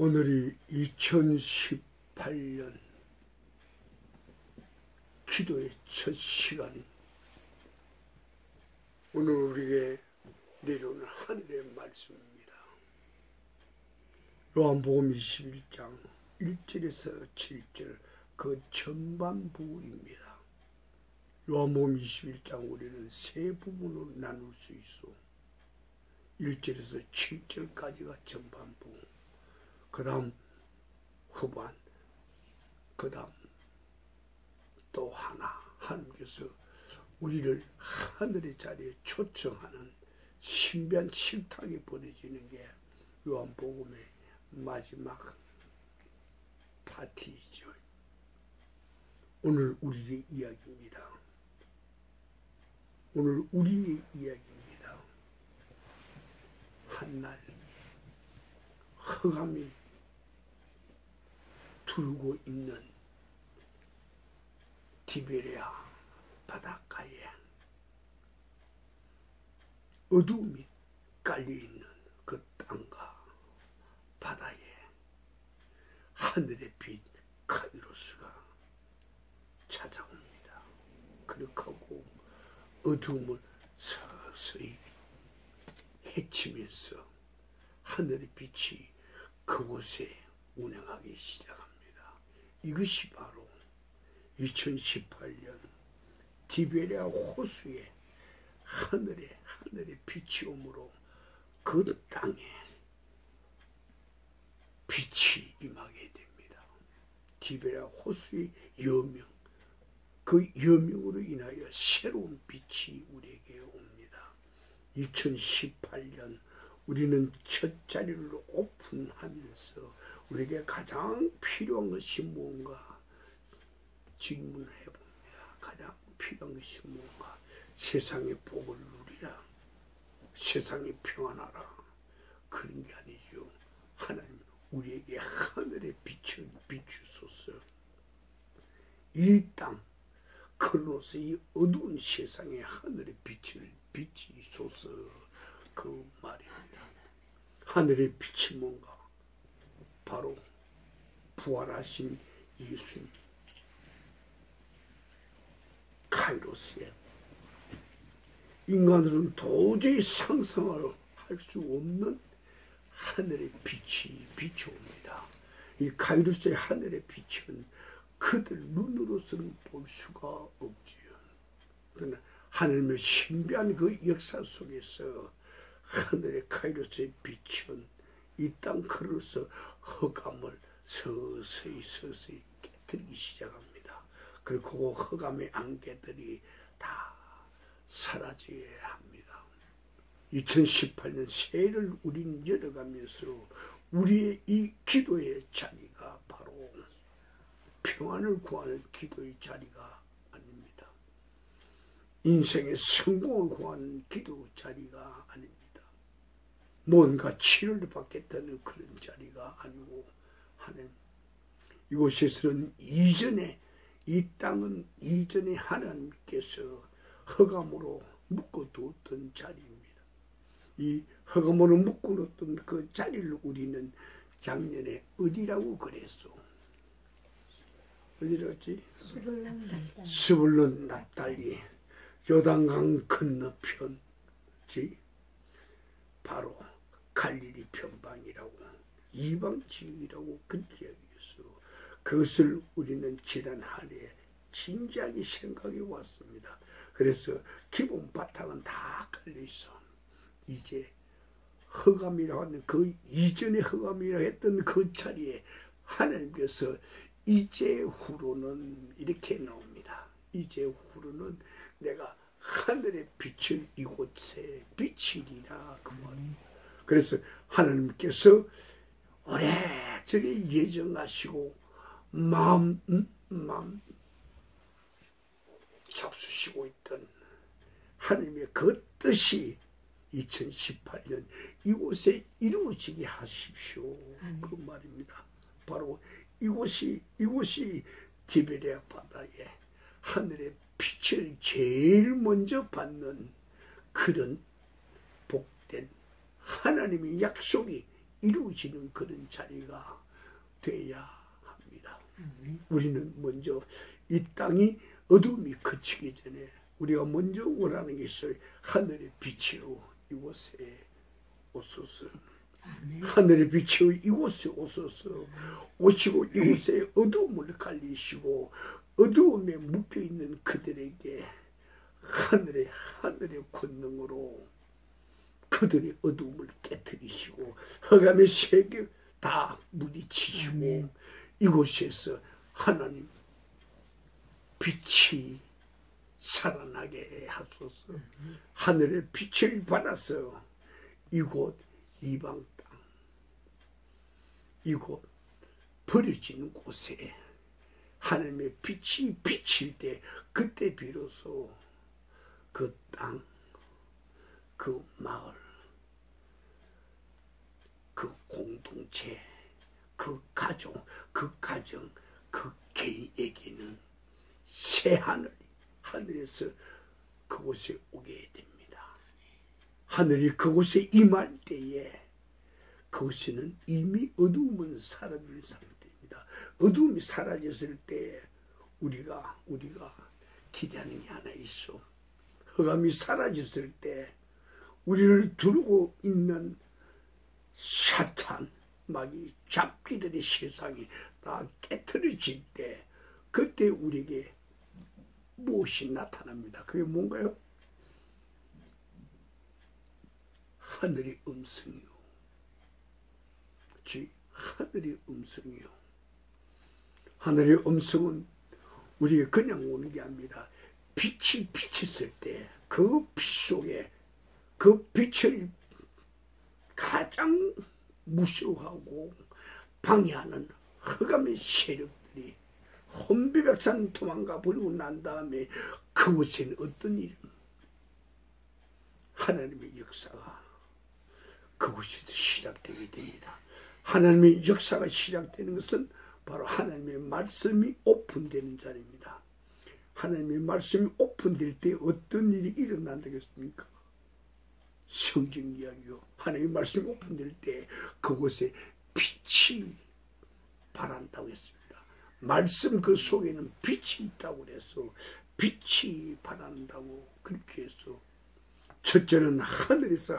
오늘이 2018년 기도의 첫 시간. 오늘 우리에게 내려오는 하늘의 말씀입니다. 요한복음 21장 1절에서 7절 그 전반부입니다. 요한복음 21장 우리는 세 부분으로 나눌 수 있어. 1절에서 7절까지가 전반부, 그 다음 후반, 그 다음 또 하나님께서 우리를 하늘의 자리에 초청하는 신비한 식탁이 벌어지는 게 요한복음의 마지막 파티이죠. 오늘 우리의 이야기입니다. 오늘 우리의 이야기입니다. 한날 흑암이 두르고 있는 디베랴 바닷가에 어두움이 깔려있는 그 땅과 바다에 하늘의 빛 카이로스가 찾아옵니다. 그렇게 하고 어두움을 서서히 헤치면서 하늘의 빛이 그곳에 운행하기 시작합니다. 이것이 바로 2018년 디베랴 호수에 하늘의 빛이 오므로 그 땅에 빛이 임하게 됩니다. 디베랴 호수의 여명, 그 여명으로 인하여 새로운 빛이 우리에게 옵니다. 2018년 우리는 첫 자리를 오픈하면서 우리에게 가장 필요한 것이 무엇인가 질문을 해봅니다. 가장 필요한 것이 무엇인가? 세상의 복을 누리라, 세상이 평안하라, 그런 게 아니죠. 하나님 우리에게 하늘의 빛을 비추소서. 이 땅 그로서 이 어두운 세상에 하늘의 빛을 비추소서. 그 말입니다. 하늘의 빛이 뭔가? 바로 부활하신 예수님 카이로스에 인간들은 도저히 상상을 할 수 없는 하늘의 빛이 비춰옵니다. 이 카이로스의 하늘의 빛은 그들 눈으로서는 볼 수가 없지요. 그러나 하나님의 신비한 그 역사 속에서 하늘의 카이로스의 빛은 이 땅 그로서 흑암을 서서히 깨뜨리기 시작합니다. 그리고 그 흑암의 안개들이 다 사라져야 합니다. 2018년 새해를 우린 열어가면서 우리의 이 기도의 자리가 바로 평안을 구하는 기도의 자리가 아닙니다. 인생의 성공을 구하는 기도 자리가 아닙니다. 뭔가 치료를 받겠다는 그런 자리가 아니고, 하나님 이곳에서는 이전에 이 땅은 이전에 하나님께서 흑암으로 묶어두었던 자리입니다. 이 흑암으로 묶어놓던 그 자리를 우리는 작년에 어디라고 그랬어? 어디라고 했지? 스불론 납달리 요단강 건너편지 바로 갈릴리 편방이라고, 이방 지역이라고 그렇게 이야기했어. 그것을 우리는 지난 한 해 진지하게 생각해 왔습니다. 그래서 기본 바탕은 다 깔려 있어. 이제 흑암이라고 하는 그 이전에 흑암이라고 했던 그 자리에 하나님께서 이제 후로는 이렇게 나옵니다. 이제 후로는 내가 하늘의 빛을 이곳에 비치리라, 그 말입니다. 그래서 하나님께서 오래전에 예정하시고 마음 잡수시고 있던 하나님의 그 뜻이 2018년 이곳에 이루어지게 하십시오. 그 말입니다. 바로 이곳이 디베랴 바다에 하늘의 빛을 제일 먼저 받는 그런 복된 하나님의 약속이 이루어지는 그런 자리가 돼야 합니다. 우리는 먼저 이 땅이 어둠이 그치기 전에 우리가 먼저 원하는 게 있어요. 하늘의 빛으로 이곳에 오소서. 하늘의 빛으로 이곳에 오소서. 오시고 이곳에 어두움을 갈리시고 어두움에 묶여있는 그들에게 하늘의 권능으로 그들의 어두움을 깨뜨리시고 흑암의 세계 다 물리치시고 이곳에서 하나님 빛이 살아나게 하소서. 하늘의 빛을 받아서 이곳 이방 땅, 이곳 버려진 곳에 하나님의 빛이 비칠 때 그때 비로소 그 땅, 그 마을, 그 공동체, 그 가정, 그 개인에게는 새 하늘에서 그곳에 오게 됩니다. 하늘이 그곳에 임할 때에 그곳에는 이미 어두움은 사라진 상태입니다. 어두움이 사라졌을 때 우리가 기대하는 게 하나 있어. 흑암이 사라졌을 때 우리를 두르고 있는 사탄, 마귀, 잡기들의 세상이 다 깨트려질 때 그때 우리에게 무엇이 나타납니다. 그게 뭔가요? 하늘의 음성이요. 즉 하늘의 음성이요. 하늘의 음성은 우리에게 그냥 오는 게 아니라 빛이 비쳤을 때 그 빛 속에 그 빛을 가장 무서워하고 방해하는 흑암의 세력들이 혼비백산 도망가 버리고 난 다음에 그곳에는 어떤 일은 하나님의 역사가 그곳에서 시작되게 됩니다. 하나님의 역사가 시작되는 것은 바로 하나님의 말씀이 오픈되는 자리입니다. 하나님의 말씀이 오픈될 때 어떤 일이 일어난다겠습니까? 성경 이야기요. 하나님의 말씀이 오픈될 때 그곳에 빛이 발한다고 했습니다. 말씀 그 속에는 빛이 있다고 그래서 빛이 발한다고 그렇게 해서 첫째는 하늘에서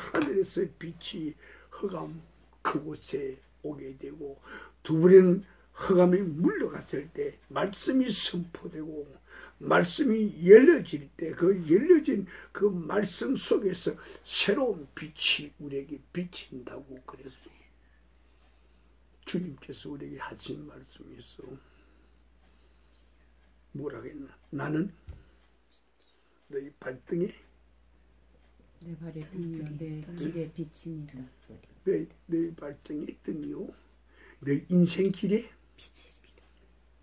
빛이 흑암 그곳에 오게 되고 두 번째는 흑암이 물러갔을 때 말씀이 선포되고 말씀이 열려질 때 그 열려진 그 말씀 속에서 새로운 빛이 우리에게 비친다고 그랬어요. 주님께서 우리에게 하신 말씀이 있어. 뭐라 했나? 나는 너희 발등에 내 발에 등이요 내 길에 빛이니라. 너희 발등에 등이요 너희 인생 길에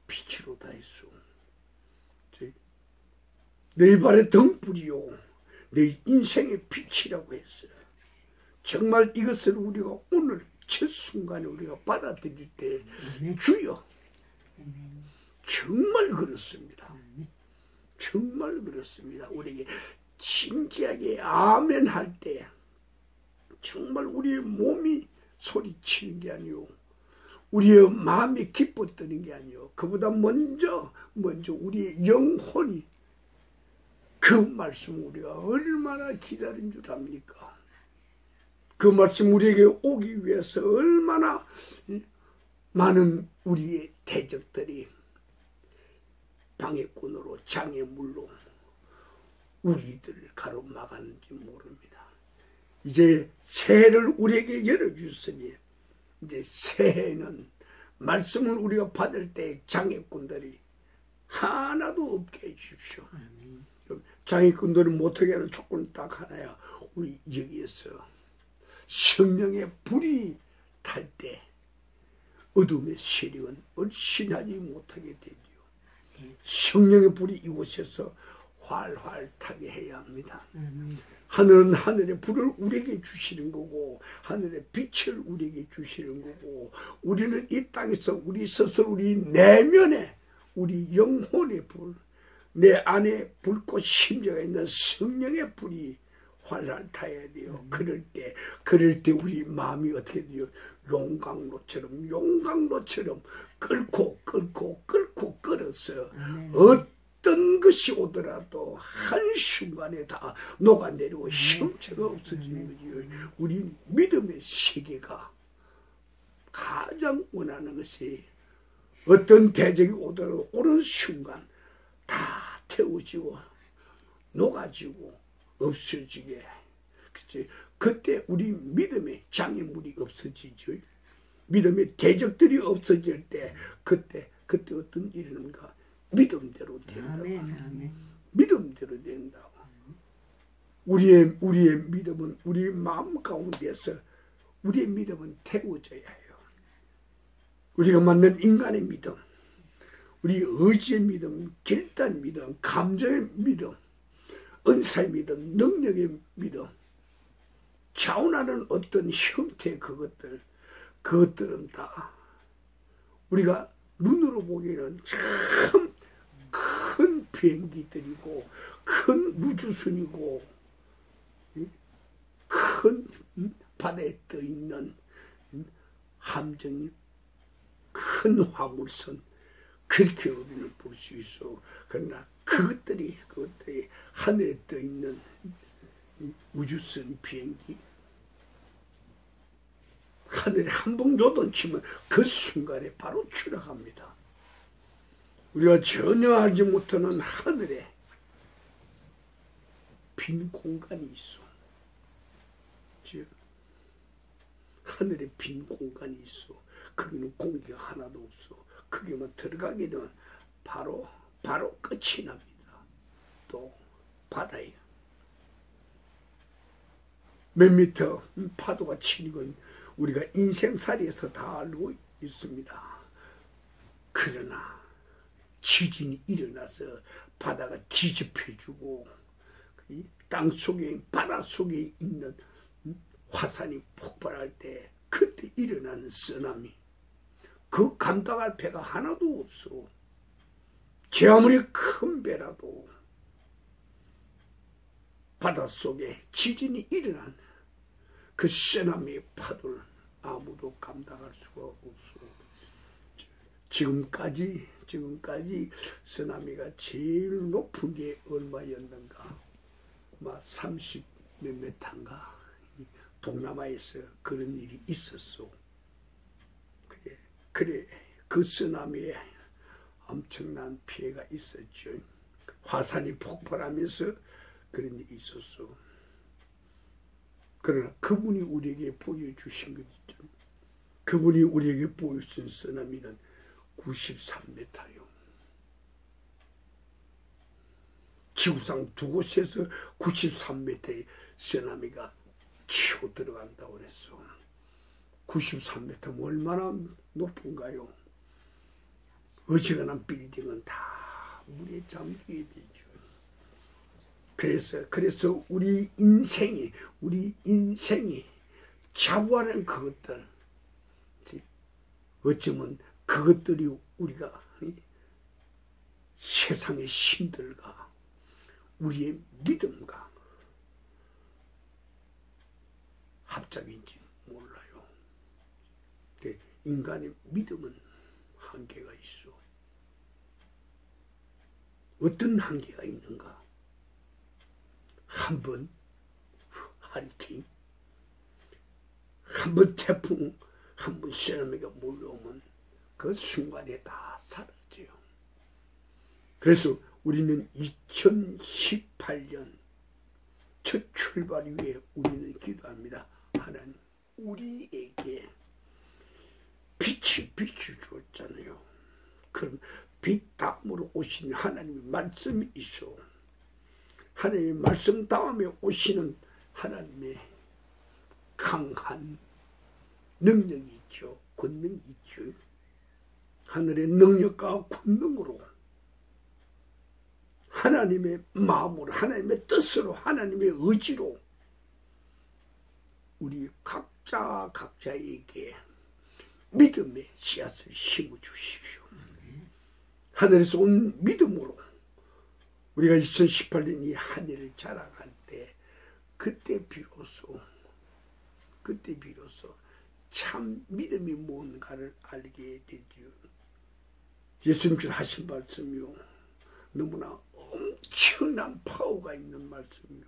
빛으로 다 있어. 너희 발에 등불이요 너희 인생의 빛이라고 했어요. 정말 이것을 우리가 오늘 첫 순간에 우리가 받아들일 때 주여 정말 그렇습니다. 정말 그렇습니다. 우리에게 진지하게 아멘 할 때 정말 우리의 몸이 소리치는 게 아니오. 우리의 마음이 기뻤다는 게 아니오. 그보다 먼저 우리의 영혼이 그 말씀 우리가 얼마나 기다린 줄 압니까? 그 말씀 우리에게 오기 위해서 얼마나 많은 우리의 대적들이 방해꾼으로 장애물로 우리들을 가로막았는지 모릅니다. 이제 새해를 우리에게 열어주시니 이제 새해는 말씀을 우리가 받을 때 장애꾼들이 하나도 없게 해주십시오. 장애꾼들을 못하게 하는 조건은 딱 하나야. 우리 여기에서 성령의 불이 탈 때 어둠의 세력은 얼씬하지 못하게 되지요. 성령의 불이 이곳에서 활활 타게 해야 합니다. 하늘은 하늘의 불을 우리에게 주시는 거고 하늘의 빛을 우리에게 주시는 거고 우리는 이 땅에서 우리 스스로 우리 내면에 우리 영혼의 불 내 안에 불꽃 심정에 있는 성령의 불이 활활 타야 돼요. 그럴 때 우리 마음이 어떻게 돼요? 용광로처럼 끓고 끓어서 어떤 것이 오더라도 한순간에 다 녹아내리고 형체가 없어지는 거지. 우리 믿음의 세계가 가장 원하는 것이 어떤 대적이 오더라도 오는 순간 다 태워지고 녹아지고 없어지게. 그치? 그때 우리 믿음의 장애물이 없어지죠. 믿음의 대적들이 없어질 때 그때 어떤 일이 있는가? 믿음대로 된다고. 믿음대로 된다고. 우리의 믿음은 우리 마음 가운데서 우리의 믿음은 태워져야 해요. 우리가 만난 인간의 믿음, 우리 의지의 믿음, 결단 믿음, 감정의 믿음, 은사의 믿음, 능력의 믿음, 자원하는 어떤 형태의 그것들은 다 우리가 눈으로 보기에는 참 큰 비행기들이고 큰 우주선이고 큰 바다에 떠있는 함정이 큰 화물선 그렇게 우리는 볼 수 있어. 그러나 그것들이 하늘에 떠있는 우주선 비행기 하늘에 한 번 요동치면 그 순간에 바로 추락합니다. 우리가 전혀 알지 못하는 하늘에 빈 공간이 있어. 즉 하늘에 빈 공간이 있어. 거기는 공기가 하나도 없어. 거기만 들어가게 되면 바로 끝이 납니다. 또 바다에 몇 미터 파도가 치는 건 우리가 인생살이에서 다 알고 있습니다. 그러나 지진이 일어나서 바다가 뒤집혀주고 바다 속에 있는 화산이 폭발할 때 그때 일어나는 쓰나미, 그 감당할 배가 하나도 없어. 제 아무리 큰 배라도 바닷속에 지진이 일어난 그 쓰나미의 파도를 아무도 감당할 수가 없어. 지금까지 쓰나미가 제일 높은 게 얼마였는가? 막 30 몇 미터인가? 동남아에서 그런 일이 있었어. 그래 그 쓰나미에 엄청난 피해가 있었죠. 화산이 폭발하면서 그런 일이 있었어. 그러나 그분이 우리에게 보여주신 것이죠. 그분이 우리에게 보여준 쓰나미는 93m요. 지구상 두 곳에서 93m의 쓰나미가 치고 들어간다고 그랬어. 93m 얼마나 높은가요? 어지간한 빌딩은 다 물에 잠기게 되죠. 그래서 우리 인생이 자부하는 그것들, 어쩌면 그것들이 우리가 세상의 신들과 우리의 믿음과 합작인지 몰라요. 인간의 믿음은 한계가 있어. 어떤 한계가 있는가? 한 번 하리케인, 한 번 태풍, 한 번 쓰나미가 몰려오면 그 순간에 다 사라져요. 그래서 우리는 2018년 첫 출발 위에 우리는 기도합니다. 하나님, 우리에게 빛을 주었잖아요. 그럼 빛 다음으로 오신 하나님의 말씀이 있어. 하나님의 말씀 다음에 오시는 하나님의 강한 능력이 있죠. 권능이 있죠. 하늘의 능력과 권능으로 하나님의 마음으로, 하나님의 뜻으로, 하나님의 의지로 우리 각자에게 믿음의 씨앗을 심어주십시오. 하늘에서 온 믿음으로 우리가 2018년 이 한 해를 자라갈 때 그때 비로소 참 믿음이 뭔가를 알게 되죠. 예수님께서 하신 말씀이요, 너무나 엄청난 파워가 있는 말씀이요,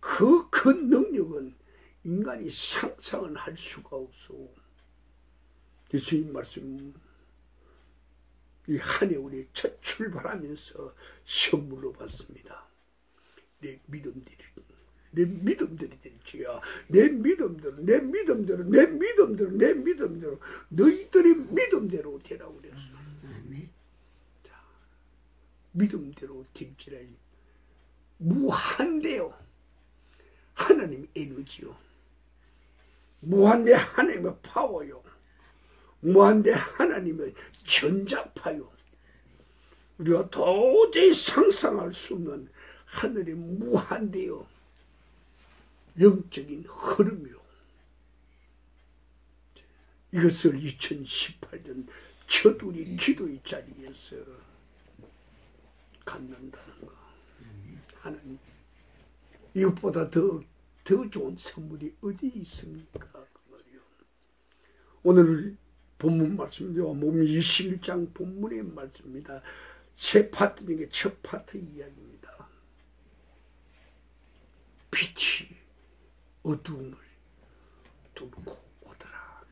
그 능력은 인간이 상상은 할 수가 없어. 예수님 말씀, 이 한 해 우리 첫 출발하면서 선물로 받습니다. 내 믿음들이 될지야. 내 믿음대로 너희들의 믿음대로 되라고 그랬어. 자, 믿음대로 될지라. 무한대요. 하나님 에너지요. 무한대 하나님의 파워요. 무한대 하나님의 전자파요. 우리가 도저히 상상할 수 없는 하늘의 무한대요. 영적인 흐름이요. 이것을 2018년 첫 우리 기도의 자리에서 갖는다는 거. 하나님, 이것보다 더 좋은 선물이 어디 있습니까? 그 말이요. 오늘 본문 말씀이요, 몸 21장 본문의 말씀입니다. 세 파트 중에 첫 파트 이야기입니다. 빛이 어두움을 뚫고 오더라.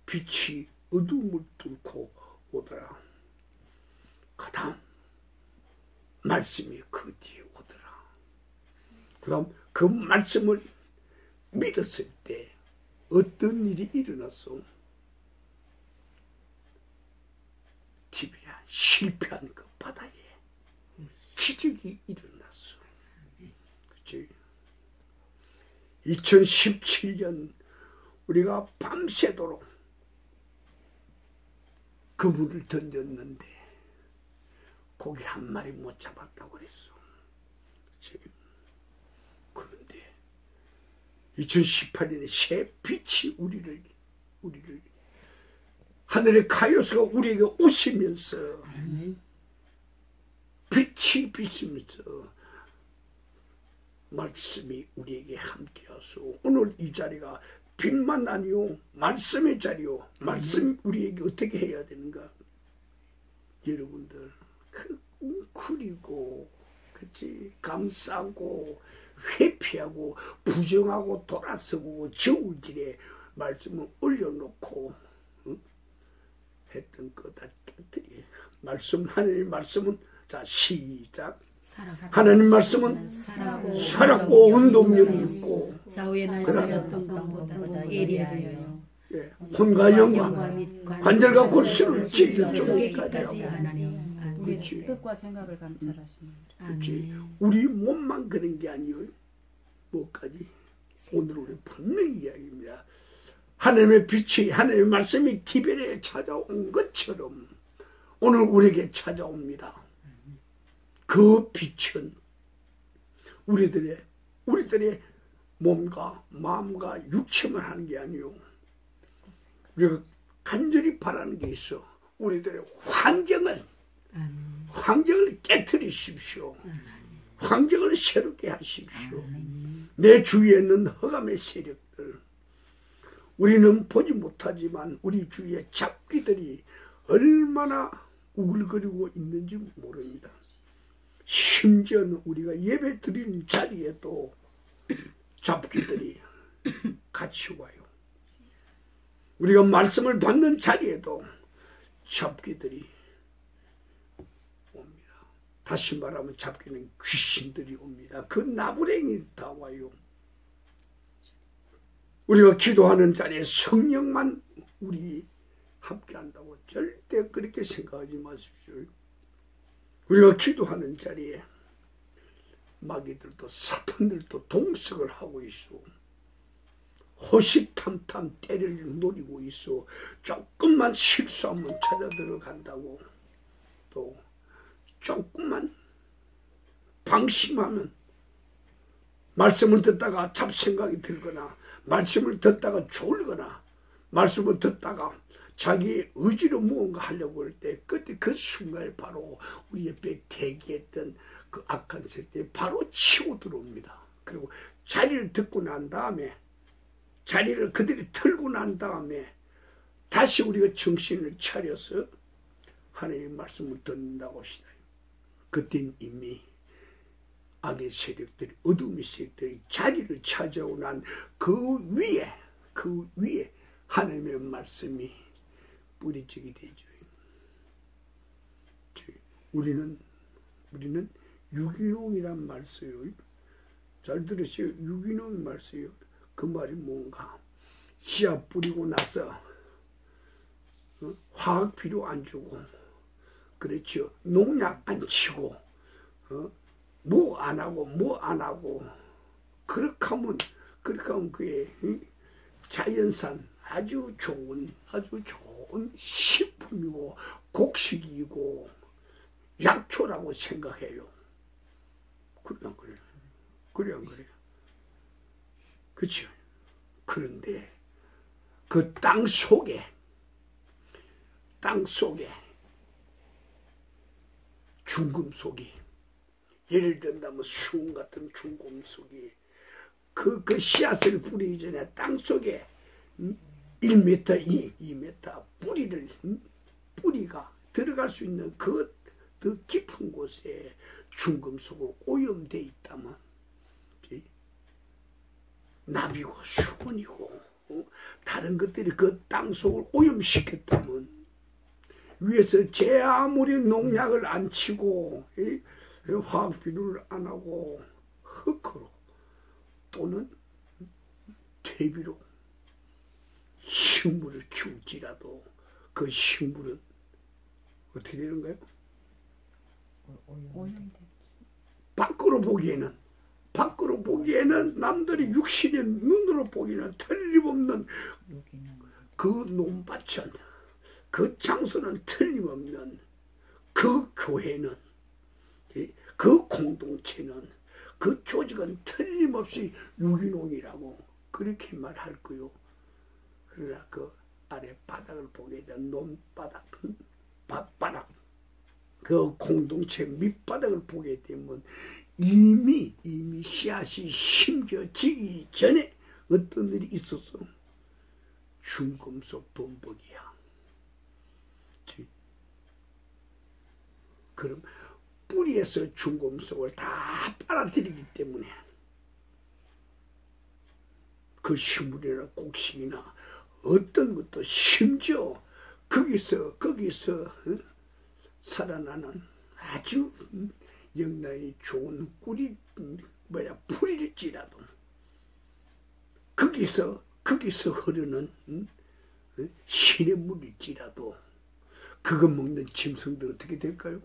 빛이 어두움을 뚫고 오더라. 그 다음 말씀이 그 뒤에 오더라. 그 다음 그 말씀을 믿었을 때 어떤 일이 일어났어? 티비야 실패한 그 바다에 기적이 일어났어. 그치? 2017년 우리가 밤새도록 그물을 던졌는데 고기 한 마리 못 잡았다고 그랬어. 그치? 그런데 2018년에 새 빛이 우리를 하늘의 가요수가 우리에게 오시면서 빛이 비치면서 말씀이 우리에게 함께하소. 오늘 이 자리가 빛만 아니요 말씀의 자리요. 말씀 우리에게 어떻게 해야 되는가? 여러분들 웅크리고 그치 감싸고 회피하고 부정하고 돌아서고 저울질에 말씀을 올려놓고 했던 거다 깨뜨리. 말씀 하나님 말씀은 자 시작. 하나님 말씀은 살았고 운동력이 있고 좌우의 날씨였던 것보다 예리하여 혼과 영과 관절과 골수를 찔러 쪼개기까지 하나니. 우리의 뜻과 생각을 감찰하시는. 그렇지. 우리 몸만 그런 게 아니에요. 뭐까지? 오늘 우리 분명히 이야기입니다. 하나님의 빛이 하나님의 말씀이 티베리에 찾아온 것처럼 오늘 우리에게 찾아옵니다. 그 빛은 우리들의 몸과 마음과 육체만 하는 게 아니요. 우리가 간절히 바라는 게 있어. 우리들의 환경을 깨트리십시오. 환경을 새롭게 하십시오. 내 주위에 있는 흑암의 세력들, 우리는 보지 못하지만 우리 주위에 잡귀들이 얼마나 우글거리고 있는지 모릅니다. 심지어는 우리가 예배 드리는 자리에도 잡귀들이 같이 와요. 우리가 말씀을 받는 자리에도 잡귀들이 옵니다. 다시 말하면 잡귀는 귀신들이 옵니다. 그 나부랭이 다 와요. 우리가 기도하는 자리에 성령만 우리 함께한다고 절대 그렇게 생각하지 마십시오. 우리가 기도하는 자리에 마귀들도 사탄들도 동석을 하고 있어. 호시탐탐 때를 노리고 있어. 조금만 실수하면 찾아 들어간다고. 또 조금만 방심하면 말씀을 듣다가 잡생각이 들거나 말씀을 듣다가 졸거나 말씀을 듣다가 자기 의지로 무언가 하려고 할 때 그때 그 순간에 바로 우리 옆에 대기했던 그 악한 세력들이 바로 치고 들어옵니다. 그리고 자리를 듣고 난 다음에 자리를 그들이 털고 난 다음에 다시 우리가 정신을 차려서 하나님의 말씀을 듣는다고 합시다. 그때는 이미 악의 세력들이 어둠의 세력들이 자리를 차지하고 난 그 위에 하나님의 말씀이 뿌리지게 되죠. 우리는 유기농이란 말 써요. 잘 들으세요. 유기농 말 써요. 그 말이 뭔가 씨앗 뿌리고 나서 화학 비료 안 주고 그렇죠. 농약 안 치고 뭐 안 하고 그렇게 하면 그게 자연산 아주 좋은 식품이고 곡식이고 약초라고 생각해요. 그래 안 그래요? 그래 안 그래요? 그렇죠. 그런데 그 땅 속에 중금속이 예를 들면 수은 같은 중금속이 그 씨앗을 뿌리기 전에 땅 속에 1m, 2m 뿌리가 들어갈 수 있는 그 깊은 곳에 중금속으로 오염되어 있다면 나비고 수건이고 다른 것들이 그 땅 속을 오염시켰다면 위에서 제 아무리 농약을 안 치고 화학 비료를 안 하고 흙으로 또는 퇴비로 식물을 키울지라도 그 식물은 어떻게 되는가요? 밖으로 보기에는 남들이 육신의 눈으로 보기에는 틀림없는 그 논밭은 그 장소는 틀림없는 그 교회는 그 공동체는 그 조직은 틀림없이 유기농이라고 그렇게 말할 거요. 그러나 그 아래 바닥을 보게 되면 논바닥, 밭바닥 그 공동체 밑바닥을 보게 되면 이미 씨앗이 심겨지기 전에 어떤 일이 있었어? 중금속 범벅이야. 그럼 뿌리에서 중금속을 다 빨아들이기 때문에 그 식물이나 곡식이나 어떤 것도 심지어 거기서 살아나는 아주 영양이 좋은 풀일지라도 거기서 흐르는 시냇물일지라도 그거 먹는 짐승들 어떻게 될까요?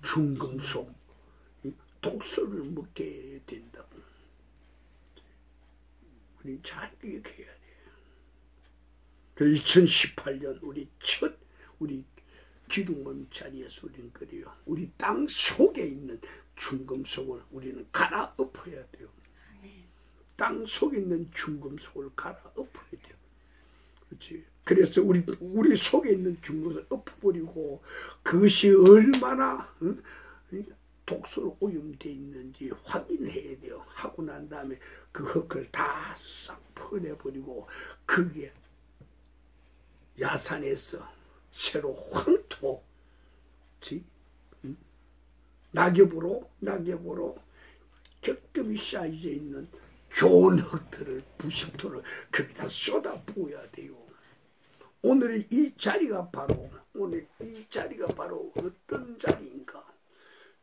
중금속 독소를 먹게 된다고. 우리 잘 기억해야 돼요. 2018년 우리 기둥문 자리에서 우리는 그래요. 우리 땅 속에 있는 중금속을 우리는 갈아엎어야 돼요. 땅 속에 있는 중금속을 갈아엎어야 돼요. 그렇지. 그래서 우리 속에 있는 중금속을 엎어버리고 그것이 얼마나 독소로 오염되어 있는지 확인해야 돼요. 하고 난 다음에 그 흙을 다 싹 퍼내버리고 그게 야산에서 새로 황토 낙엽으로 겹겹이 쌓여져 있는 좋은 흙들을 부식토를 거기다 쏟아 부어야 돼요. 오늘 이 자리가 바로 어떤 자리인가?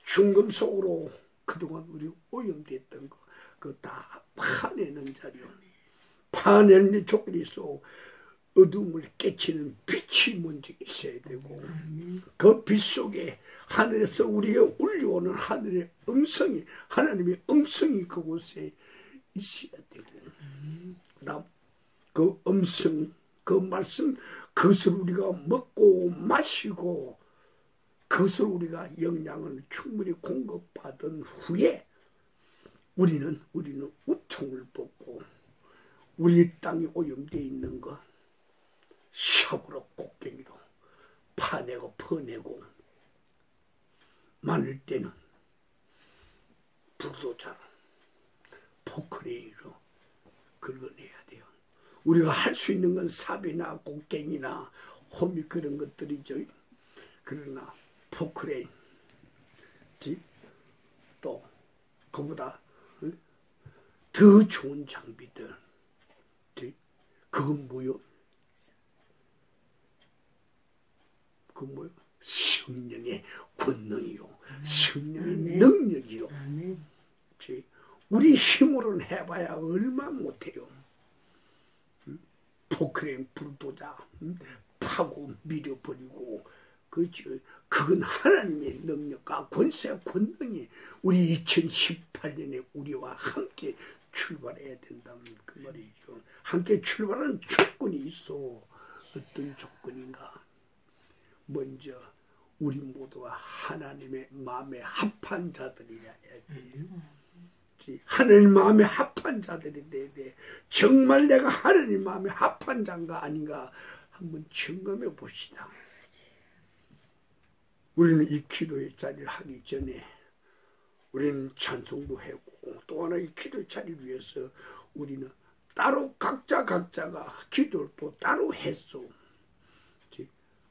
중금속으로 그동안 우리 오염됐던 거 그거 다 파내는 자리요. 파내는 조건이 있어. 어둠을 깨치는 빛이 먼저 있어야 되고 그 빛 속에 하늘에서 우리에게 울려오는 하늘의 음성이 하나님의 음성이 그곳에 있어야 되고 그다음 그 음성 그 말씀 그것을 우리가 먹고 마시고 그것을 우리가 영양을 충분히 공급받은 후에 우리는 우통을 벗고 우리 땅이 오염되어 있는 것 삽으로 곡괭이로 파내고 퍼내고 많을 때는 불도자로 포크레인으로 긁어내야 돼요. 우리가 할 수 있는 건 삽이나 곡괭이나 호미 그런 것들이죠. 그러나 포크레인 또 그보다 더 좋은 장비들 그건 뭐요? 그 뭐요? 성령의 권능이요, 성령의 능력이요. 우리 힘으로는 해봐야 얼마 못해요. 포크레인 불도자 파고 밀어버리고 그렇죠. 그건 하나님의 능력과 권세 권능이 우리 2018년에 우리와 함께 출발해야 된다는 그 말이죠. 함께 출발하는 조건이 있어. 어떤 조건인가? 먼저 우리 모두가 하나님의 마음에 합한 자들이라 해야 돼요. 하나님 마음에 합한 자들이 돼야 돼. 정말 내가 하나님 마음에 합한 자인가 아닌가 한번 점검해 봅시다. 우리는 이 기도의 자리를 하기 전에 우리는 찬송도 하고 또 하나 이 기도의 자리를 위해서 우리는 따로 각자가 기도를 또 따로 했어.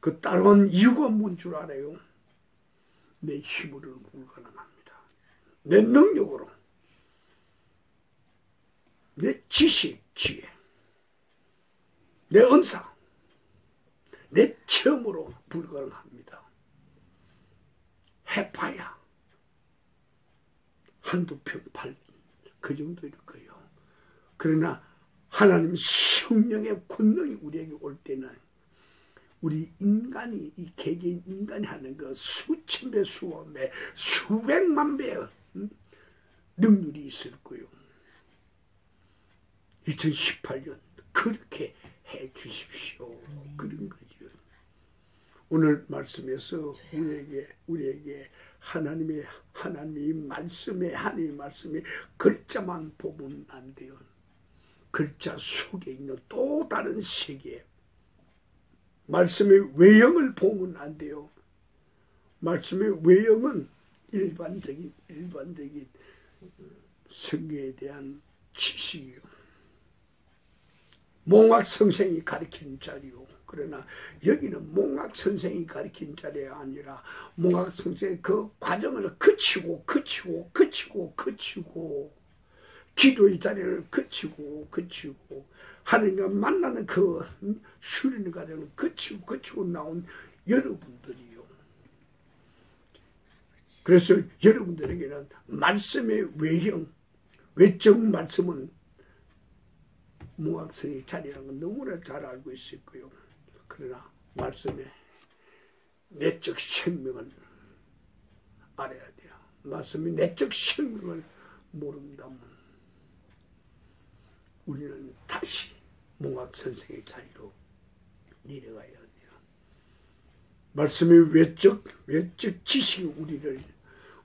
그 따로 한 이유가 뭔 줄 알아요? 내 힘으로는 불가능합니다. 내 능력으로, 내 지식, 지혜, 내 은사, 내 체험으로 불가능합니다. 해봐야 한두 평 팔 그 정도일 거예요. 그러나 하나님 성령의 권능이 우리에게 올 때는 우리 인간이 이 개개인 인간이 하는 그 수천 배, 수만 배, 수백만 배의 능률이 있을 거예요. 2018년 그렇게 해 주십시오. 그런 거죠. 오늘 말씀에서 우리에게 하나님의 말씀에 글자만 보면 안 돼요. 글자 속에 있는 또 다른 세계. 말씀의 외형을 보면 안 돼요. 말씀의 외형은 일반적인 성경에 대한 지식이요. 몽학 선생이 가르치는 자리요. 그러나 여기는 몽학 선생이 가르치는 자리가 아니라 몽학 선생의 그 과정을 거치고 기도의 자리를 거치고 하나님과 만나는 그 수련의 과정을 거치고 나온 여러분들이요. 그래서 여러분들에게는 말씀의 외형, 외적 말씀은 몽학성의 자리라는 건 너무나 잘 알고 있을 거예요. 그러나 말씀의 내적 생명을 알아야 돼요. 말씀의 내적 생명을 모른다면 우리는 다시 몽학 선생의 자리로 내려가야 돼요. 말씀의 외적 지식이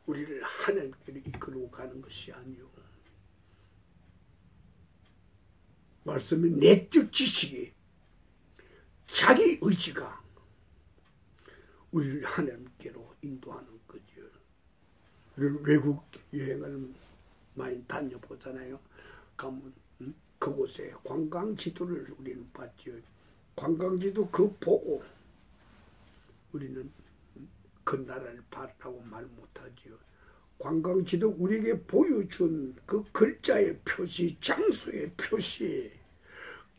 우리를 하나님께로 이끌고 가는 것이 아니요. 말씀의 내적 지식이 자기 의지가 우리를 하나님께로 인도하는 거죠. 외국 여행을 많이 다녀보잖아요. 가면 그곳에 관광지도를 우리는 봤죠. 관광지도 그거 보고 우리는 그 나라를 봤다고 말 못하죠. 관광지도 우리에게 보여준 그 글자의 표시, 장소의 표시,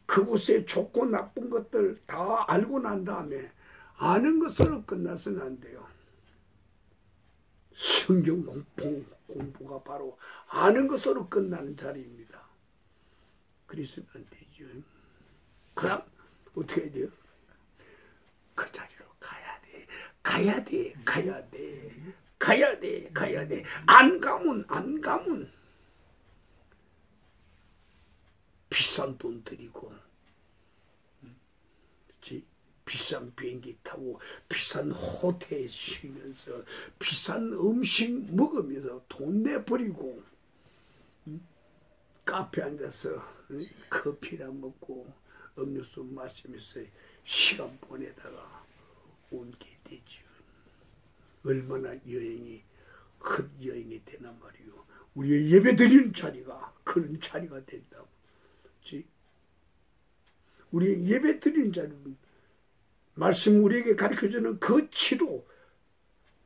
그곳의 좋고 나쁜 것들 다 알고 난 다음에 아는 것으로 끝나서는 안 돼요. 성경 공부가 바로 아는 것으로 끝나는 자리입니다. 그래서는 안 되죠. 그럼 어떻게 해야 돼요? 그 자리로 가야 돼. 안 가면 비싼 돈 들이고 비싼 비행기 타고 비싼 호텔에 쉬면서 비싼 음식 먹으면서 돈 내버리고 카페 앉아서 커피나 먹고 음료수 마시면서 시간 보내다가 온 게 되죠. 얼마나 여행이 큰 여행이 되나 말이요. 우리의 예배 드리는 자리가 그런 자리가 된다고. 그렇지? 우리의 예배 드리는 자리는 말씀 우리에게 가르쳐주는 그 치로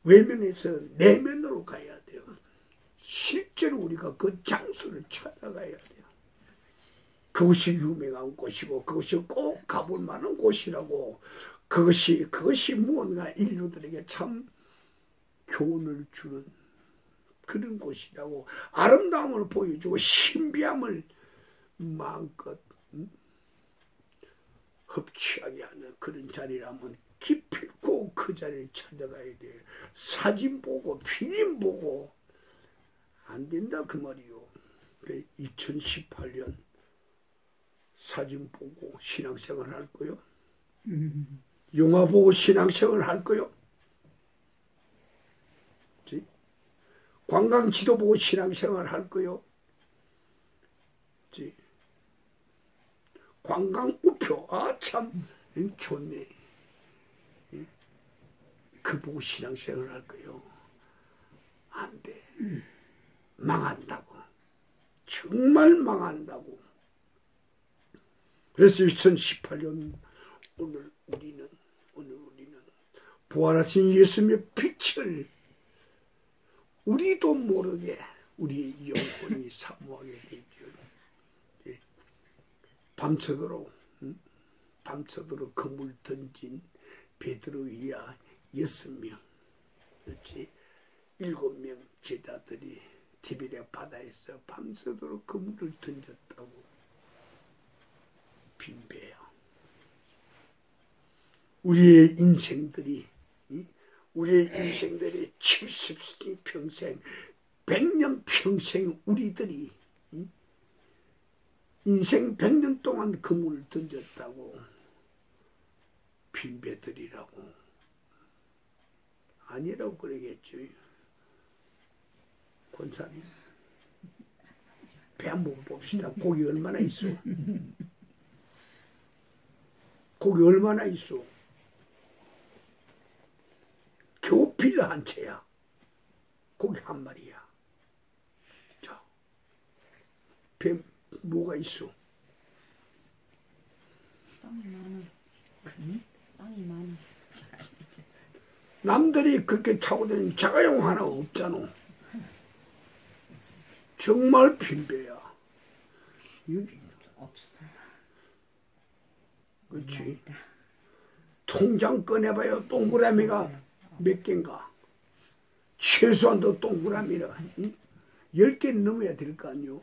외면에서 내면으로 가야 돼요. 실제로 우리가 그 장소를 찾아가야 돼요. 그것이 유명한 곳이고 그것이 꼭 가볼 만한 곳이라고 그것이 무언가 인류들에게 참 교훈을 주는 그런 곳이라고 아름다움을 보여주고 신비함을 마음껏 흡취하게 하는 그런 자리라면 기필코 그 자리를 찾아가야 돼. 사진 보고 필름 보고 안 된다 그 말이요. 2018년 사진 보고 신앙생활 할 거요? 영화 보고 신앙생활 할 거요? 그치? 관광지도 보고 신앙생활 할 거요? 그치? 관광우표 참 좋네. 그 보고 신앙생활 할 거요? 안 돼. 망한다고. 정말 망한다고. 그래서 2018년 오늘 우리는 부활하신 예수님의 빛을 우리도 모르게 우리의 영혼이 사모하게 되죠. 밤새도록 그물 던진 베드로이야 6명, 그렇지? 7명 제자들이 티베리아 바다에서 밤새도록 그물을 던졌다고. 빈배야. 우리의 인생들이 70년 평생 100년 평생 우리들이 인생 100년 동안 그물을 던졌다고. 빈배들이라고. 아니라고 그러겠죠. 권사님 배 한번 봅시다. 고기 얼마나 있어? 고기 얼마나 있어? 겨우 빌라 한 채야. 고기 한 마리야. 자, 배 뭐가 있어? 땅이 많아. 땅이 많아. 남들이 그렇게 타고 다니는 자가용 하나 없잖아. 정말 빈배야. 여기 없어. 그렇지. 통장 꺼내봐요. 동그라미가 몇 개인가. 최소한도 동그라미가 10개는 넘어야 될 거 아니요.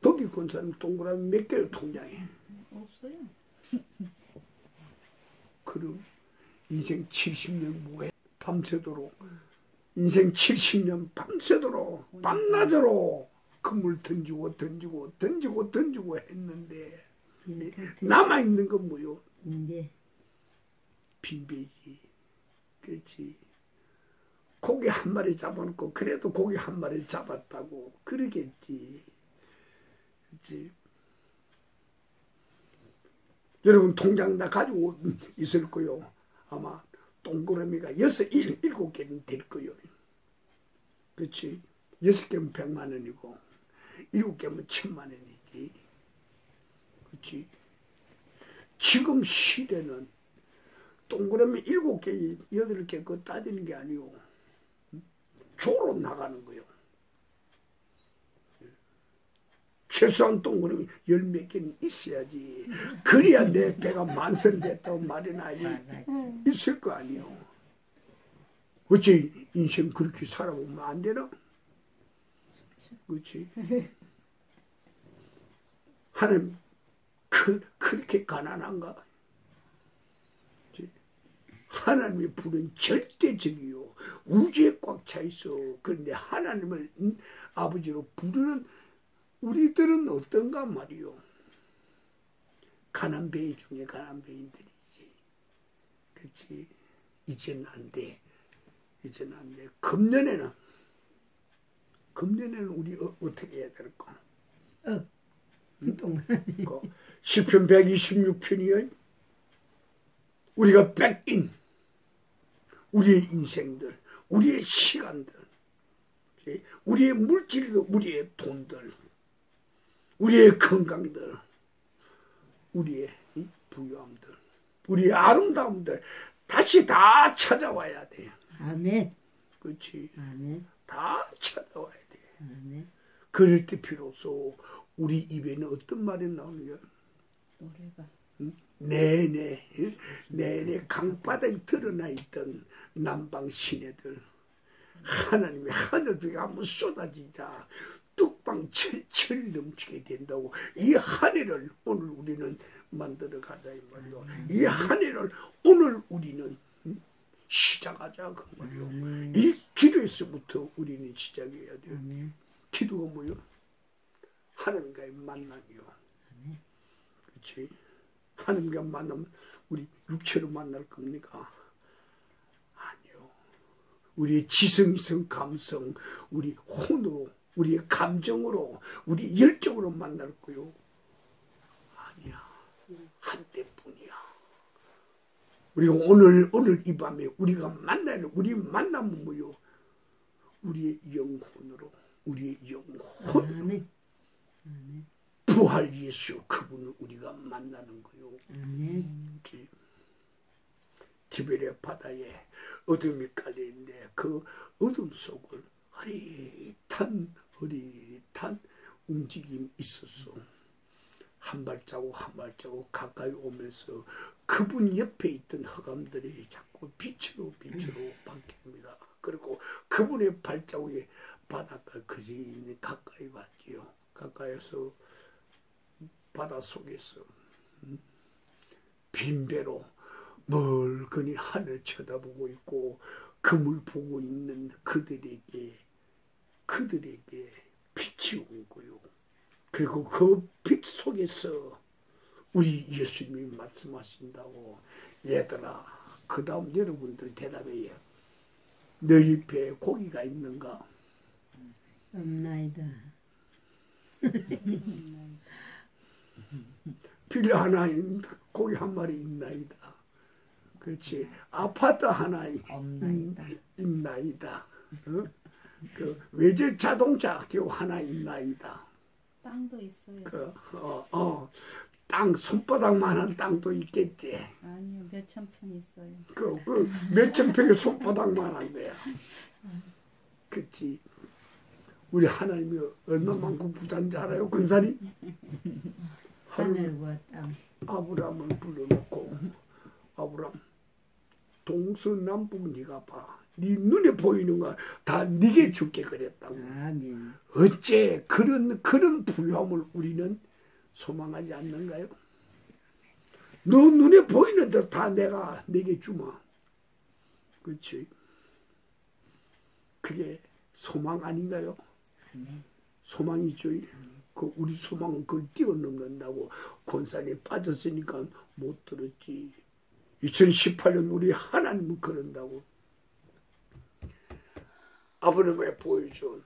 거기 권사님 동그라미 몇 개요 통장에? 없어요. 그럼 인생 70년 뭐해? 밤새도록 인생 70년 밤새도록 밤낮으로 그물 던지고 했는데 남아있는 건 뭐요? 빈배지. 그렇지. 고기 한 마리 잡아놓고 그래도 고기 한 마리 잡았다고 그러겠지. 그렇지. 여러분 통장 다 가지고 있을 거요. 아마 동그라미가 7개는 될 거요. 그렇지. 6개면 100만 원이고 7개면 1000만 원이지. 그렇지. 지금 시대는 동그라미 7개, 8개 그거 따지는 게 아니오. 조로 나가는 거요. 최소한 동그라미 10몇 개는 있어야지. 그래야 내 배가 만선됐다고 말이 나지. 있을 거 아니오. 어째 인생 그렇게 살아보면 안 되나? 그렇지. 하나님 그렇게 가난한가? 하나님의 불은 절대적이요. 우주에 꽉 차 있어. 그런데 하나님을 아버지로 부르는 우리들은 어떤가 말이요. 가난뱅이 중에 가난뱅이들이지. 그렇지. 이제는 안 돼. 이제는 안 돼. 금년에는 우리 어떻게 해야 될까? 시편 126편이요. 우리가 뺏긴 우리의 인생들, 우리의 시간들, 우리의 물질도 우리의 돈들, 우리의 건강들, 우리의 부유함들, 우리의 아름다움들 다시 다 찾아와야 돼요. 아멘. 그렇지. 아멘. 다 찾아와야 돼. 아멘. 그럴 때 비로소 우리 입에는 어떤 말이 나오는 거야? 노래가 내내 강바닥에 드러나 있던 남방 시내들 하나님의 하늘비가 한번 쏟아지자 뚝방 철철 넘치게 된다고. 이 한 해를 오늘 우리는 만들어 가자 이 말이요. 이 한 해를 오늘 우리는 시작하자 그 말이요. 이 기도에서부터 우리는 시작해야 돼요. 기도가 뭐요? 하나님과의 만남이요. 그렇지? 하나님과 만나면 우리 육체로 만날 겁니까? 아니요. 우리의 지성이성 감성, 우리 혼으로, 우리의 감정으로, 우리 열정으로 만날 거요. 아니야. 한때뿐이야. 우리가 오늘 이 밤에 우리가 만나는 우리 만남은 뭐요? 우리의 영혼으로, 우리의 영혼. 아멘. 부활 예수 그분을 우리가 만나는 거요. 티베리아 바다에 어둠이 깔려있는데 그 어둠 속을 흐릿한 움직임이 있었어. 한 발자국 한 발자국 가까이 오면서 그분 옆에 있던 흑암들이 자꾸 빛으로 바뀝니다. 그리고 그분의 발자국이 바닷가 그지 가까이 왔지요. 가까이서 바다 속에서 빈배로 멀거니 하늘 쳐다보고 있고 금을 보고 있는 그들에게 빛이 온 거요. 그리고 그 빛 속에서 우리 예수님이 말씀하신다고. 얘들아, 그 다음 여러분들 대답해요. 너희 배에 고기가 있는가? 없나이다. 빌 하나 고기 한 마리 있나이다. 그렇지. 아파트 하나 있나이다. 그 외제 자동차 학교 하나 있나이다. 땅도 있어요. 땅 손바닥만한 땅도 있겠지. 아니요, 몇천 평 있어요. 그 몇천 평의 손바닥만한 거야. 그렇지. 우리 하나님이 얼마만큼 부자인지 알아요, 근사님? 하늘과 땅. 아브라함을 불러놓고 아브라함 동서남북 네가 봐. 네 눈에 보이는 거 다 네게 줄게 그랬다고. 아멘. 어째 그런 부유함을 우리는 소망하지 않는가요? 너 눈에 보이는 대로 다 내가 네게 주마. 그렇지? 그게 소망 아닌가요? 소망이죠. 그 우리 소망은 그걸 뛰어넘는다고. 권산에 빠졌으니까 못 들었지. 2018년 우리 하나님은 그런다고. 아브라함에 보여준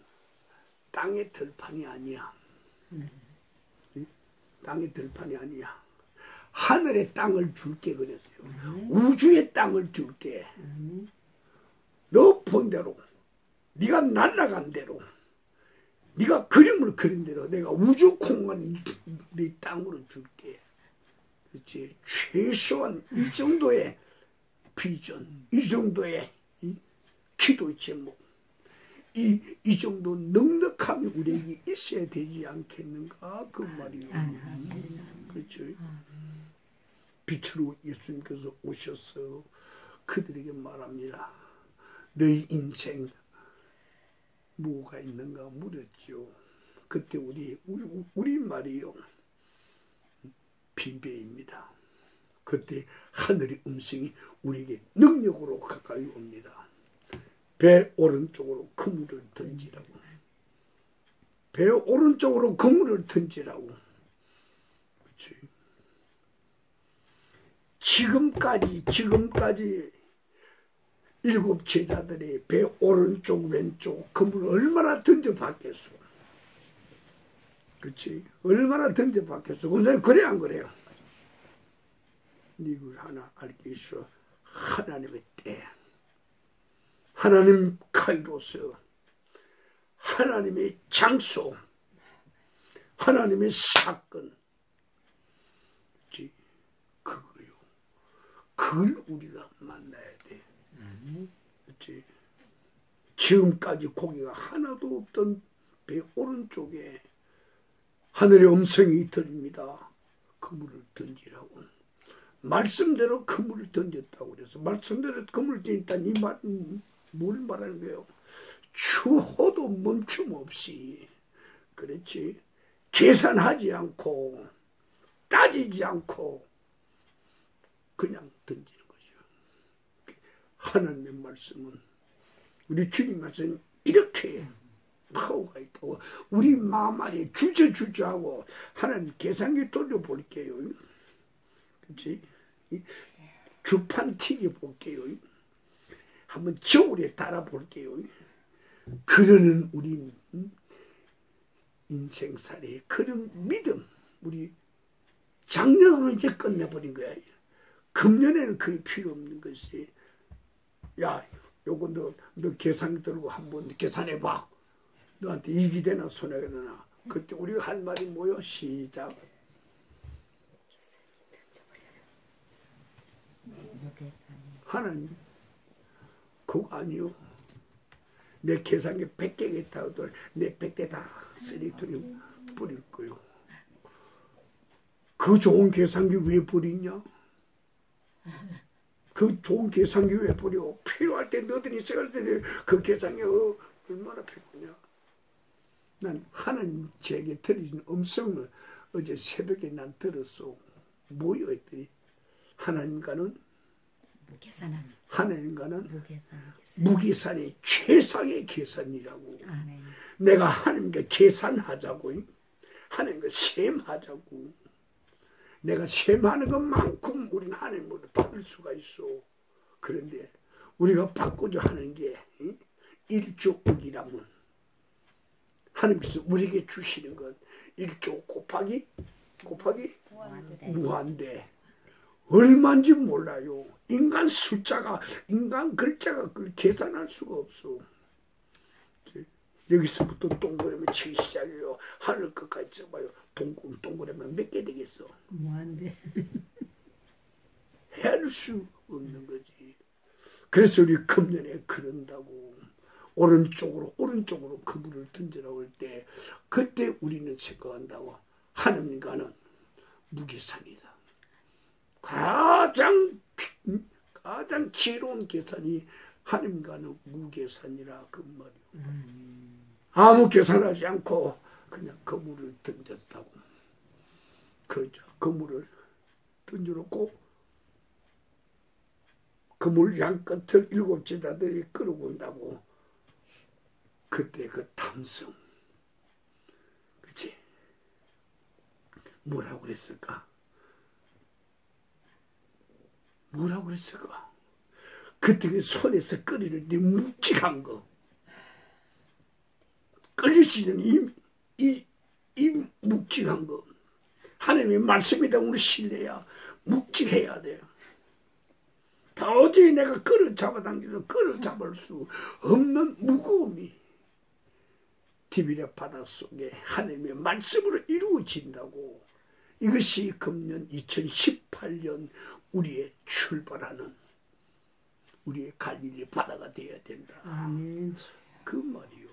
땅의 들판이 아니야. 땅의 들판이 아니야. 하늘의 땅을 줄게 그랬어요. 우주의 땅을 줄게. 너 본 대로, 네가 날아간 대로, 네가 그림을 그린 대로 내가 우주 공간 네 땅으로 줄게. 그렇지. 최소한 이 정도의 비전, 이 정도의 기도 제목, 이 정도 넉넉함이 우리에게 있어야 되지 않겠는가 그 말이요. 그렇죠. 빛으로 예수님께서 오셔서 그들에게 말합니다. 너희 인생 뭐가 있는가 물었죠. 그때 우리 말이요. 빈배입니다. 그때 하늘의 음성이 우리에게 능력으로 가까이 옵니다. 배 오른쪽으로 그물을 던지라고. 배 오른쪽으로 그물을 던지라고. 그렇지. 지금까지 일곱 제자들이 배 오른쪽 왼쪽 그물 얼마나 던져봤겠어. 그렇지. 얼마나 던져봤겠어. 근데 그래 안 그래요? 이걸 하나 알기 위해서 하나님의 때 하나님 카이로스, 하나님의 장소, 하나님의 사건, 그거요. 그걸 우리가 만나야 돼. 그렇지? 지금까지 고기가 하나도 없던 배 오른쪽에 하늘의 음성이 들립니다. 그물을 던지라고. 말씀대로 그물을 던졌다고 그래서 말씀대로 그물을 던졌다니 이 말은 뭘 말하는 거예요? 추호도 멈춤 없이, 그렇지? 계산하지 않고 따지지 않고 그냥 던지는 거죠. 하나님의 말씀은, 우리 주님 말씀은 이렇게 파워가 있다고. 우리 마음 안에 주저주저하고 하나님 계산기 돌려볼게요. 그렇지? 주판 튀겨볼게요. 한번 저울에 달아볼게요. 그러는 우리 인생살이, 그런 믿음, 우리 작년으로 이제 끝내버린 거야. 금년에는 그게 필요 없는 것이, 야, 요거 너 계산 들고 한번 계산해봐. 너한테 이익이 되나 손해가 되나. 그때 우리가 할 말이 뭐요? 시작. 하나님, 그거 아니요. 내 계산기 100개 있다고 내 100개 다 쓰레기통에 버릴 거요. 그 좋은 계산기 왜 버리냐? 그 좋은 계산기 왜 버려? 필요할 때 너들이 써갈 때 그 계산기 얼마나 필요하냐? 난 하나님 제게 들으신 음성을 어제 새벽에 난 들었어. 뭐요? 했더니 하나님과는 무계산하지. 하나님과는 무계산의 최상의 계산이라고. 아멘. 내가 하나님께 계산하자고. 하나님께 셈하자고. 내가 셈하는 것만큼 우리는 하나님으로 받을 수가 있어. 그런데 우리가 받고자 하는 게 1조 억이라면 하나님께서 우리에게 주시는 건 1조 곱하기 무한대. 얼마인지 몰라요. 인간 숫자가, 인간 글자가 그걸 계산할 수가 없어. 여기서부터 동그라미 치기 시작해요. 하늘 끝까지 써봐요. 동그라미 몇 개 되겠어? 무한대. 할 수 없는 거지. 그래서 우리 금년에 그런다고. 오른쪽으로 그물을 던지라고 할 때, 그때 우리는 생각한다고. 하나님과는 무계산이다. 가장 지혜로운 계산이 하나님과는 무계산이라 그 말이요. 아무 계산하지 않고 그냥 그물을 던졌다고. 그렇죠. 그물을 던져놓고 그물 양끝을 7제자들이 끌고 온다고. 그때 그 탐성, 그치? 뭐라고 그랬을까? 뭐라고 그랬을까? 그때 그 손에서 끓이는 데 묵직한 거. 끓이시는 이 묵직한 거. 하나님의 말씀이다. 우리 신뢰야. 묵직해야 돼요. 도저히 내가 끓을 잡아당겨서 끓을 잡을 수 없는 무거움이 디비랴 바닷속에 하나님의 말씀으로 이루어진다고. 이것이 금년 2018년 우리의 출발하는 우리의 갈릴리 바다가 되어야 된다. 아멘. 그 말이요.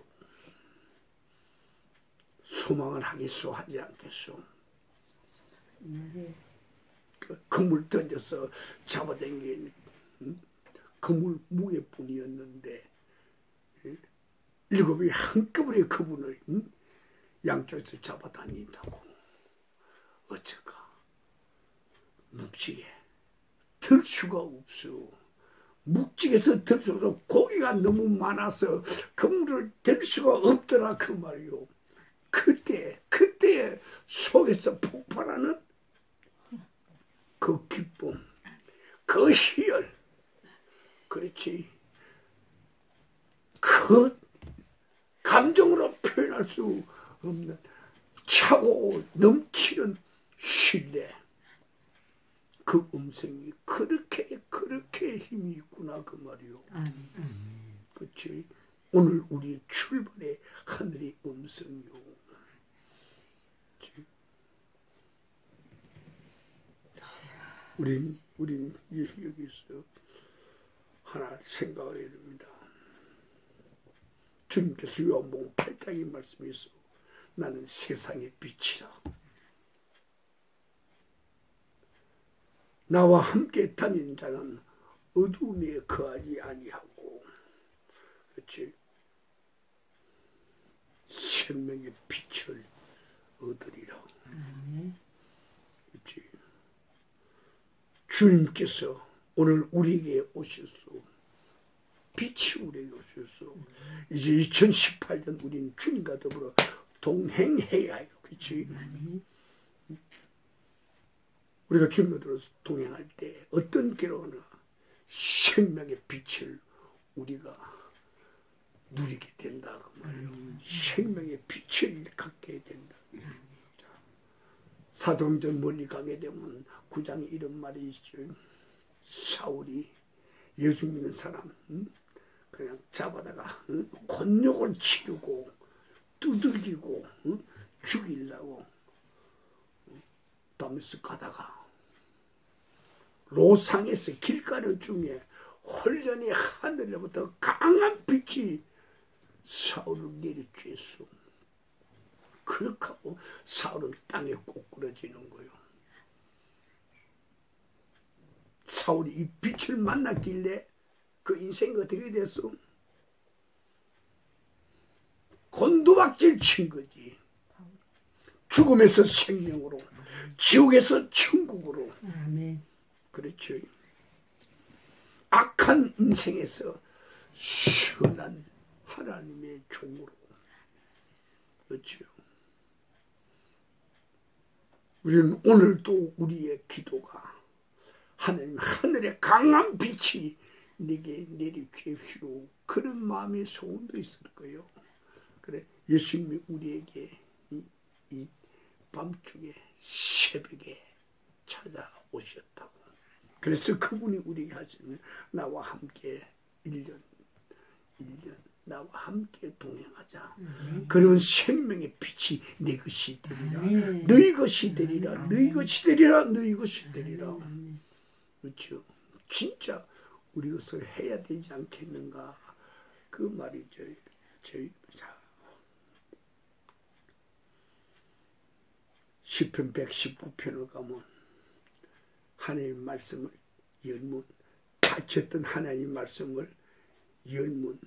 소망을 하겠소 하지 않겠소. 그 그물 던져서 잡아당긴 그물 무게뿐이었는데 7이 한꺼번에 그분을 양쪽에서 잡아다닌다고. 어쩌까 묵직해 들 수가 없어. 묵직해서 들 수가 없어. 고기가 너무 많아서 그물을 들 수가 없더라 그 말이요. 그때 속에서 폭발하는 그 기쁨, 그 희열, 그렇지. 그 감정으로 표현할 수 없는 차고 넘치는 신뢰. 그 음성이 그렇게 힘이 있구나 그 말이요. 그렇지. 오늘 우리 출발의 하늘의 음성이요. 그렇지? 우린 여기서 하나 생각해야 됩니다. 주님께서 요한복음 8장의 말씀에서 나는 세상의 빛이다. 나와 함께 다니는 자는 어둠에 거하지 아니하고, 그렇지? 생명의 빛을 얻으리라. 그렇지? 주님께서 오늘 우리에게 오셔서 빛이 우리에게 오셔서 이제 2018년 우리는 주님과 더불어 동행해야 해요. 그렇지? 우리가 주님과 더불어 동행할 때 어떤 길로나 생명의 빛을 우리가 누리게 된다 그 말이에요. 생명의 빛을 갖게 된다. 사도행전 멀리 가게 되면 9장에 이런 말이 있죠. 사울이 예수 믿는 사람 그냥 잡아다가 곤욕을 치르고 두들기고 죽이려고 다메섹 가다가 로상에서 길가를 중에 홀전히 하늘로부터 강한 빛이 사울을 내리쬐어. 그렇게 하고 사울은 땅에 꼬꾸러지는 거예요. 사울이 이 빛을 만났길래 그 인생이 어떻게 됐어? 곤두박질 친 거지. 죽음에서 생명으로, 지옥에서 천국으로. 아멘. 그렇죠. 악한 인생에서 선한 하나님의 종으로. 그렇죠. 우리는 오늘도 우리의 기도가 하나님 하늘의 강한 빛이 내게 내리쬐시오. 그런 마음의 소원도 있을 거예요. 그래 예수님이 우리에게 이 밤중에 새벽에 찾아오셨다고. 그래서 그분이 우리에게 하시는 나와 함께 1년 나와 함께 동행하자. 그러면 생명의 빛이 내 것이 되리라. 너희 것이 되리라. 너희 것이 되리라. 너희 것이 되리라. 그렇죠. 진짜 우리 것을 해야 되지 않겠는가. 그 말이죠. 시편 119편을 가면 하나님 말씀을 열문, 닫혔던 하나님 말씀을 열문,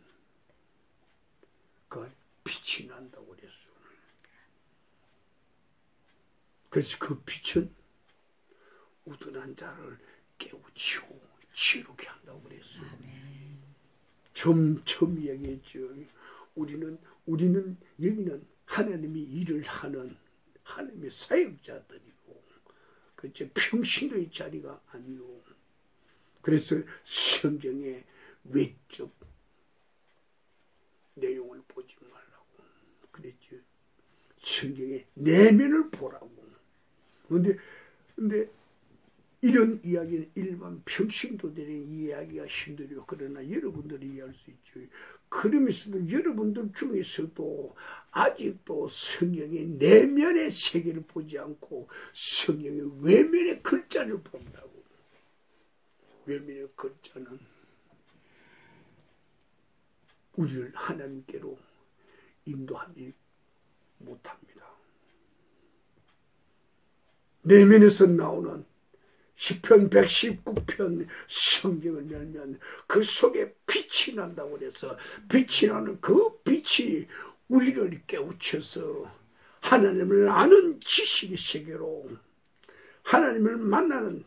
그 빛이 난다고 그랬어. 그래서 그 빛은 우둔한 자를 깨우치고 지루게 한다고 그랬어. 점점 얘기했죠. 우리는 여기는 하나님이 일을 하는 하나님의 사역자들이고, 그렇죠. 평신도의 자리가 아니오. 그래서 성경의 외적 내용을 보지 말라고 그랬죠. 성경의 내면을 보라고. 근데 이런 이야기는 일반 평신도들의 이야기가 힘들어요. 그러나 여러분들이 이해할 수 있죠. 그러면서도 여러분들 중에서도 아직도 성경의 내면의 세계를 보지 않고 성경의 외면의 글자를 본다고. 외면의 글자는 우리를 하나님께로 인도하지 못합니다. 내면에서 나오는 시편 119편 성경을 열면 그 속에 빛이 난다고 그래서 빛이 나는 그 빛이 우리를 깨우쳐서 하나님을 아는 지식의 세계로 하나님을 만나는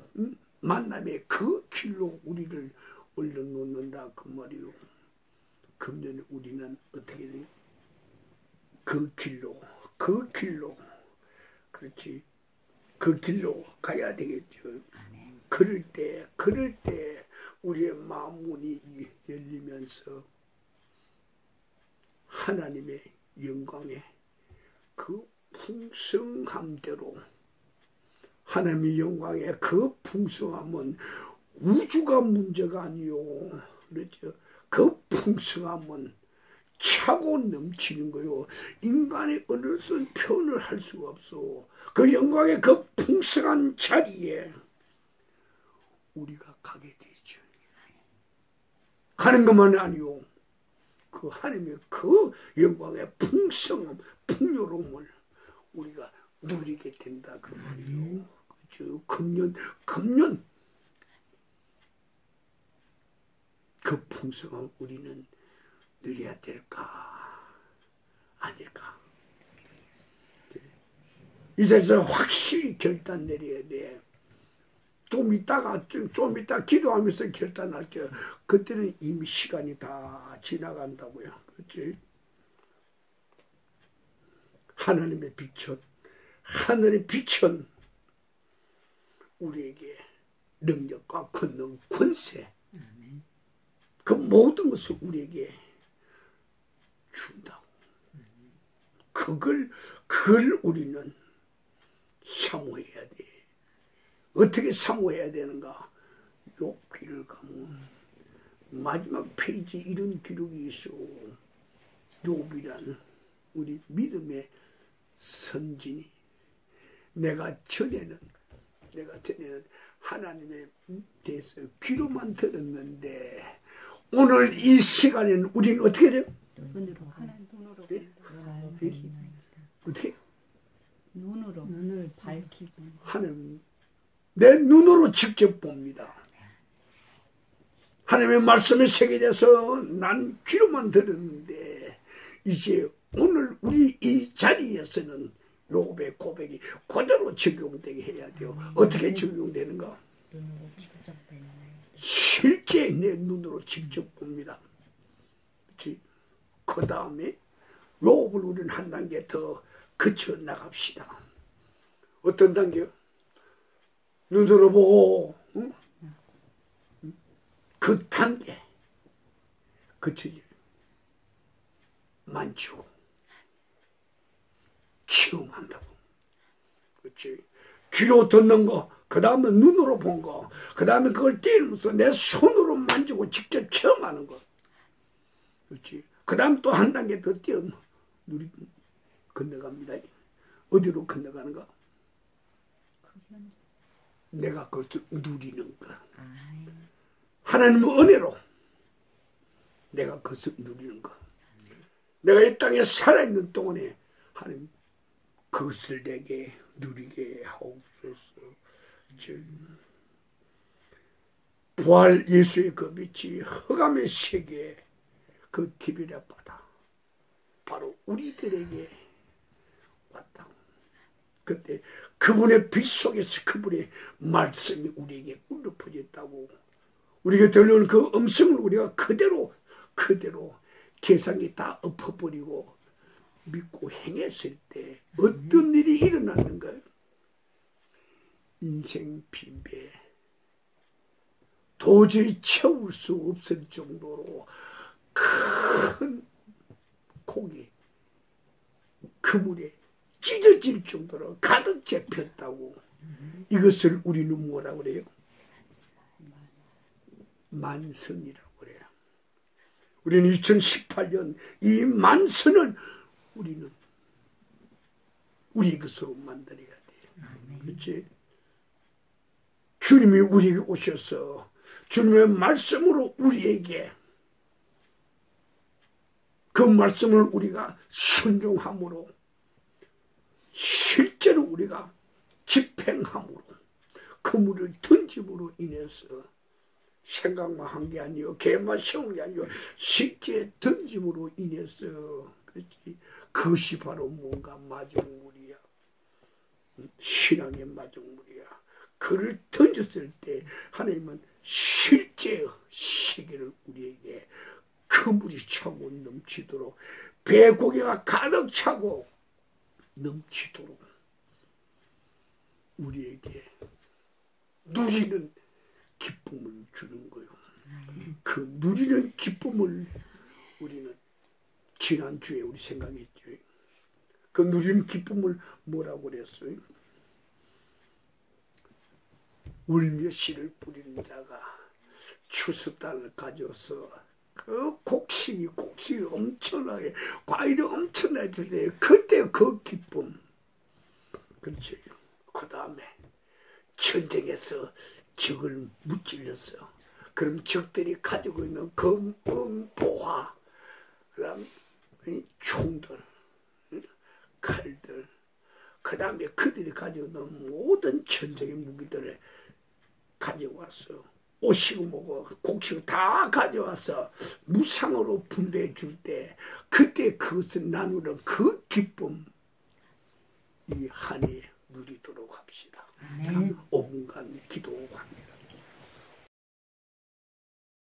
만남의 그 길로 우리를 올려놓는다 그 말이요. 금년에 우리는 어떻게 돼요? 그 길로 그렇지. 그 길로 가야 되겠죠. 그럴 때 우리의 마음 문이 열리면서 하나님의 영광의 그 풍성함대로 하나님의 영광의 그 풍성함은 우주가 문제가 아니요. 그렇죠. 그 풍성함은 차고 넘치는 거요. 인간의 어느 선 표현을 할 수가 없어. 그 영광의 그 풍성한 자리에 우리가 가게 되죠. 가는 것만 아니요. 그 하나님의 그 영광의 풍성함, 풍요로움을 우리가 누리게 된다 그 말이요. 그죠? 금년 그 풍성함 우리는 누려야 될까 아닐까? 이 자리에서 확실히 결단 내려야 돼. 좀 이따 기도하면서 결단할게요. 그때는 이미 시간이 다 지나간다고요. 그렇지? 하나님의 빛은 하늘의 빛은 우리에게 능력과 권능, 권세 그 모든 것을 우리에게 준다고. 그걸 우리는 사모해야 돼. 어떻게 사모해야 되는가? 욥기를 가면 마지막 페이지 이런 기록이 있어. 욥이라는 우리 믿음의 선진이 내가 전에는 하나님에 대해서 귀로만 들었는데 오늘 이 시간에는 우리는 어떻게 돼요? 하나님 눈으로 네? 본다. 어떻게? 눈을 밝히고 하나님 내 눈으로 직접 봅니다. 하나님의 말씀에 새겨져서 난 귀로만 들었는데 이제 오늘 우리 이 자리에서는 욥의 고백이 그대로 적용되게 해야 돼요. 어떻게 적용되는가? 눈으로 직접 뵙는 실제 내 눈으로 직접 봅니다. 그 다음에 욥을 우리는 한 단계 더 거쳐 나갑시다. 어떤 단계요? 눈으로 보고 응? 그 단계 거쳐지 만지고 체험한다고. 그렇지? 귀로 듣는 거, 그 다음에 눈으로 본 거, 그 다음에 그걸 떼면서 내 손으로 만지고 직접 체험하는 거. 그렇지? 그 다음 또 한 단계 더 뛰어 누리 건너갑니다. 어디로 건너가는가? 내가 그것을 누리는 거. 하나님의 은혜로 내가 그것을 누리는 거. 내가 이 땅에 살아있는 동안에 하나님 그것을 내게 누리게 하옵소서. 부활 예수의 그 빛이 흑암의 세계에 그 디비럇 바다 바로 우리들에게 왔다. 그때 그분의 빛 속에서 그분의 말씀이 우리에게 울려 우리에게 들려오는 그 음성을 우리가 그대로 계산이 다 엎어버리고 믿고 행했을 때 어떤 일이 일어났는가요? 인생 빈배 도저히 채울 수 없을 정도로 큰 고기 그물에 찢어질 정도로 가득 잡혔다고. 이것을 우리는 뭐라고 그래요? 만선이라고 그래요. 우리는 2018년 이 만선을 우리는 우리 것으로 만들어야 돼요. 그렇지? 주님이 우리에게 오셔서 주님의 말씀으로 우리에게 그 말씀을 우리가 순종함으로 실제로 우리가 집행함으로 그물을 던짐으로 인해서 생각만 한 게 아니요 계획만 세운 게 아니요 실제 던짐으로 인해서 그렇지? 그것이 바로 뭔가 마중물이야. 신앙의 마중물이야. 그를 던졌을 때 하나님은 실제 세계를 우리에게 그물이 차고 넘치도록 배고기가 가득 차고 넘치도록 우리에게 누리는 기쁨을 주는 거예요. 그 누리는 기쁨을 우리는 지난주에 우리 생각했죠. 그 누리는 기쁨을 뭐라고 그랬어요? 울며 씨를 뿌리는 자가 추수 땅을 가져서 그 곡식이 엄청나게 과일이 엄청나게 때 그때 그 기쁨. 그렇지. 그 다음에 전쟁에서 적을 무찔렀어. 그럼 적들이 가지고 있는 검, 보화, 그다음 총들, 칼들, 그 다음에 그들이 가지고 있는 모든 전쟁의 무기들을 가지고 왔어. 옷이고 뭐고 곡식을 다 가져와서 무상으로 분배해 줄 때 그때 그것을 나누는 그 기쁨 이 한해 누리도록 합시다. 자, 5분간 기도합니다.